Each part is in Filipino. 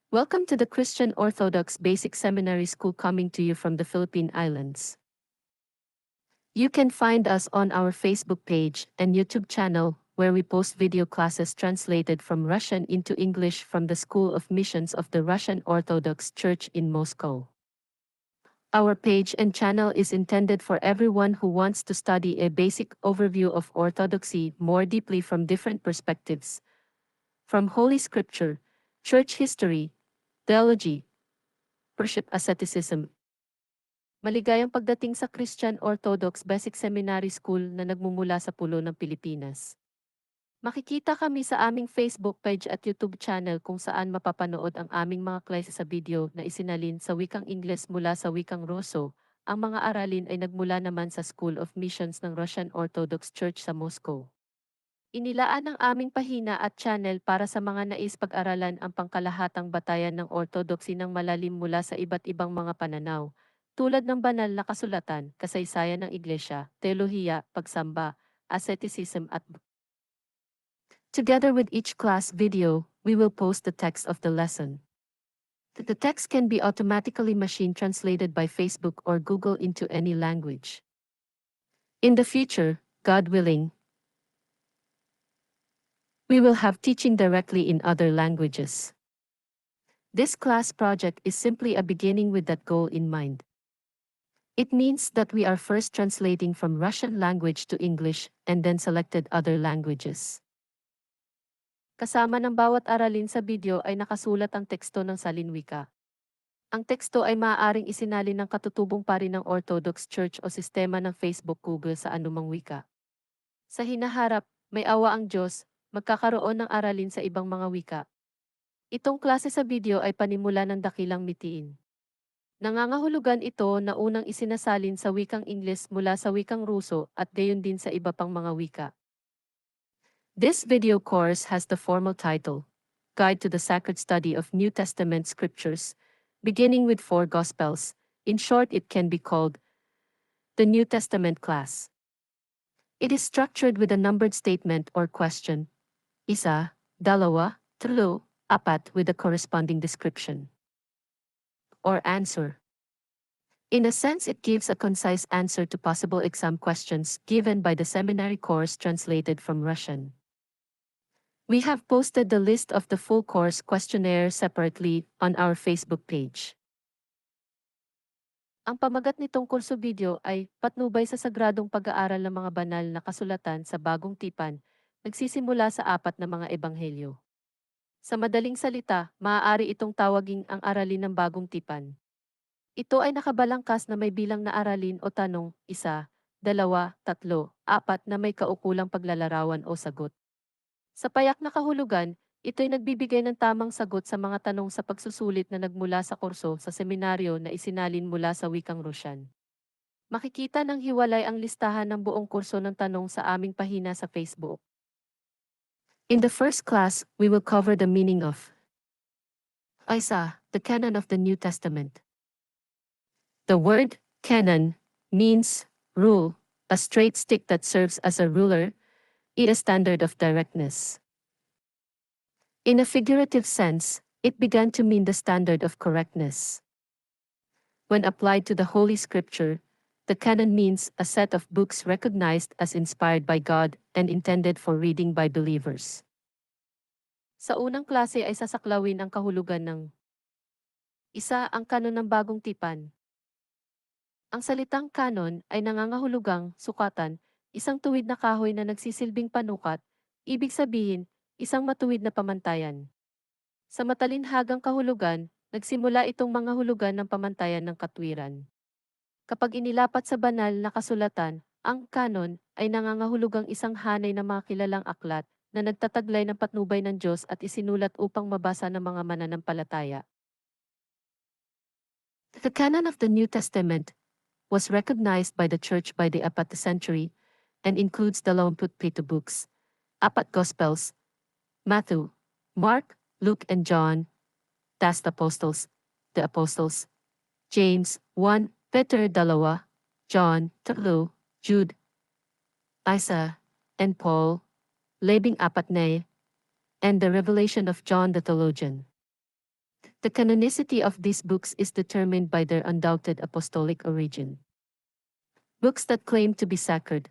Welcome to the Christian Orthodox Basic Seminary School coming to you from the Philippine Islands. You can find us on our Facebook page and YouTube channel, where we post video classes translated from Russian into English from the School of Missions of the Russian Orthodox Church in Moscow. Our page and channel is intended for everyone who wants to study a basic overview of Orthodoxy more deeply from different perspectives, from Holy Scripture, church history, theology, worship asceticism. Maligayang pagdating sa Christian Orthodox Basic Seminary School na nagmumula sa pulo ng Pilipinas. Makikita kami sa aming Facebook page at YouTube channel kung saan mapapanood ang aming mga klase sa video na isinalin sa wikang Ingles mula sa wikang Ruso. Ang mga aralin ay nagmula naman sa School of Missions ng Russian Orthodox Church sa Moscow. Inilaan ang aming pahina at channel para sa mga nais pag-aralan ang pangkalahatang batayan ng Orthodoxy ng malalim mula sa iba't ibang mga pananaw, tulad ng banal na kasulatan, kasaysayan ng iglesia, teolohiya, pagsamba, asceticism at together with each class video, we will post the text of the lesson. The text can be automatically machine translated by Facebook or Google into any language. In the future, God willing, we will have teaching directly in other languages. This class project is simply a beginning with that goal in mind. It means that we are first translating from Russian language to English and then selected other languages. Kasama ng bawat aralin sa video ay nakasulat ang teksto ng salinwika. Ang teksto ay maaaring isinalin ng katutubong pari ng Orthodox Church o sistema ng Facebook Google sa anumang wika. Sa hinaharap, may awa ang Diyos, magkakaroon ng aralin sa ibang mga wika. Itong klase sa video ay panimula ng dakilang mitiin. Nangangahulugan ito na unang isinasalin sa wikang Ingles mula sa wikang Ruso at gayon din sa iba pang mga wika. This video course has the formal title, Guide to the Sacred Study of New Testament Scriptures, beginning with 4 Gospels. In short, it can be called the New Testament class. It is structured with a numbered statement or question, isa, dalawa, tatlo, apat with a corresponding description or answer. In a sense, it gives a concise answer to possible exam questions given by the seminary course translated from Russian. We have posted the list of the full course questionnaire separately on our Facebook page. Ang pamagat nitong kurso video ay Patnubay sa Sagradong Pag-aaral ng mga banal na kasulatan sa Bagong Tipan, nagsisimula sa 4 na mga ebanghelyo. Sa madaling salita, maaari itong tawaging ang aralin ng Bagong Tipan. Ito ay nakabalangkas na may bilang na aralin o tanong, 1, 2, 3, 4 na may kaukulang paglalarawan o sagot. Sa payak na kahulugan, ito'y nagbibigay ng tamang sagot sa mga tanong sa pagsusulit na nagmula sa kurso sa seminaryo na isinalin mula sa wikang Russian. Makikita ng hiwalay ang listahan ng buong kurso ng tanong sa aming pahina sa Facebook. In the first class, we will cover the meaning of Isa, the canon of the New Testament. The word canon means rule, a straight stick that serves as a ruler, a standard of directness. In a figurative sense, it began to mean the standard of correctness. When applied to the Holy Scripture, the canon means a set of books recognized as inspired by God and intended for reading by believers. Sa unang klase ay sasaklawin ang kahulugan ng isa, ang kanon ng Bagong Tipan. Ang salitang kanon ay nangangahulugang sukatan, isang tuwid na kahoy na nagsisilbing panukat, ibig sabihin, isang matuwid na pamantayan. Sa matalinhagang kahulugan, nagsimula itong mga hulugan ng pamantayan ng katwiran. Kapag inilapat sa banal na kasulatan, ang kanon ay nangangahulugang isang hanay ng mga kilalang aklat na nagtataglay ng patnubay ng Diyos at isinulat upang mabasa ng mga mananampalataya. The canon of the New Testament was recognized by the Church by the 4th century and includes the 27 books, 4 Gospels, Matthew, Mark, Luke and John, das Apostles, the Apostles, James, 1, Peter, 2, John, 3, Jude, Isa, and Paul, Labing 4 and the Revelation of John the Theologian. The canonicity of these books is determined by their undoubted apostolic origin. Books that claim to be sacred,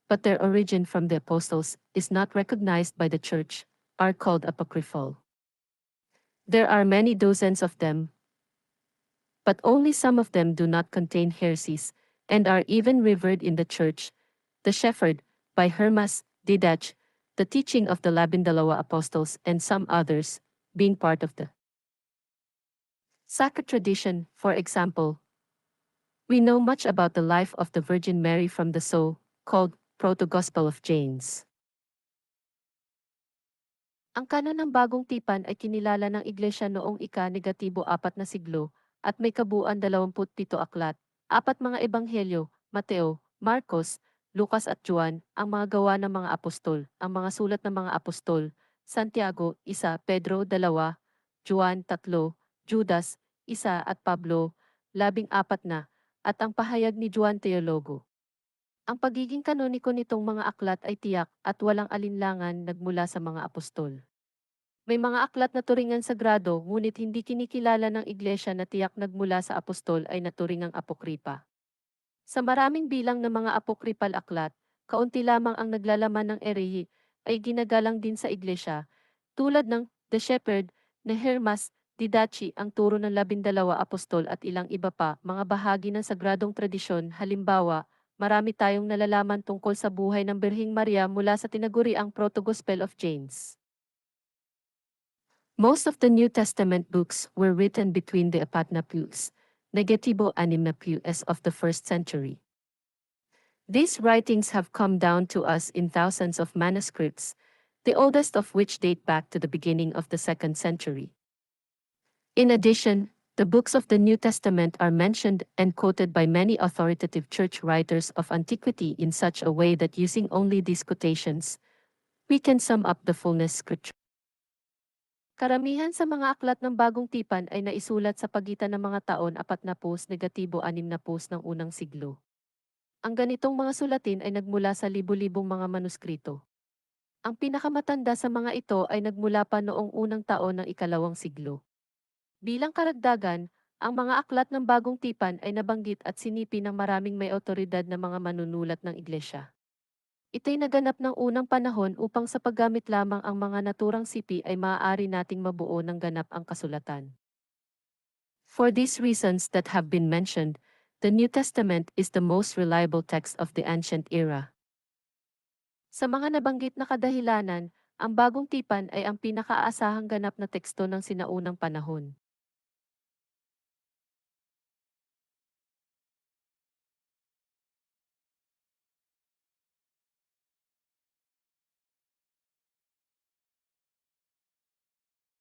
but their origin from the apostles is not recognized by the church, are called apocryphal. There are many dozens of them, but only some of them do not contain heresies, and are even revered in the church. The Shepherd, by Hermas, Didache, the teaching of the Labindalawa apostles and some others, being part of the sacred tradition, for example. We know much about the life of the Virgin Mary from the so-called Proto-Gospel of James. Ang kanon ng Bagong Tipan ay kinilala ng Iglesia noong ika-4 na siglo at may kabuuan 27 aklat, 4 mga ebanghelyo, Mateo, Marcos, Lucas at Juan, ang mga gawa ng mga apostol, ang mga sulat ng mga apostol, Santiago, 1, Pedro, 2, Juan, 3, Judas, 1 at Pablo, 14 na, at ang pahayag ni Juan Teologo. Ang pagiging kanoniko nitong mga aklat ay tiyak at walang alinlangan nagmula sa mga apostol. May mga aklat na turingan sagrado ngunit hindi kinikilala ng iglesia na tiyak nagmula sa apostol ay naturingang apokripa. Sa maraming bilang ng mga apokripal aklat, kaunti lamang ang naglalaman ng erehi ay ginagalang din sa iglesia, tulad ng The Shepherd, na Hermas, Didache ang turo ng 12 apostol at ilang iba pa, mga bahagi ng sagradong tradisyon. Halimbawa, marami tayong nalalaman tungkol sa buhay ng Birheng Maria mula sa tinaguriang Proto-Gospel of James. Most of the New Testament books were written between the apat na plus, negatibo 6 na plus of the 1st century. These writings have come down to us in thousands of manuscripts, the oldest of which date back to the beginning of the 2nd century. In addition, the books of the New Testament are mentioned and quoted by many authoritative church writers of antiquity in such a way that using only these quotations, we can sum up the fullness scripture. Karamihan sa mga aklat ng Bagong Tipan ay naisulat sa pagitan ng mga taon 40 negatibo 60 ng unang siglo. Ang ganitong mga sulatin ay nagmula sa libu-libong mga manuskrito. Ang pinakamatanda sa mga ito ay nagmula pa noong unang taon ng ika-2 siglo. Bilang karagdagan, ang mga aklat ng Bagong Tipan ay nabanggit at sinipi ng maraming may otoridad na mga manunulat ng iglesia. Ito'y naganap ng unang panahon upang sa paggamit lamang ang mga naturang sipi ay maaari nating mabuo ng ganap ang kasulatan. For these reasons that have been mentioned, the New Testament is the most reliable text of the ancient era. Sa mga nabanggit na kadahilanan, ang Bagong Tipan ay ang pinakaasahang ganap na teksto ng sinaunang panahon.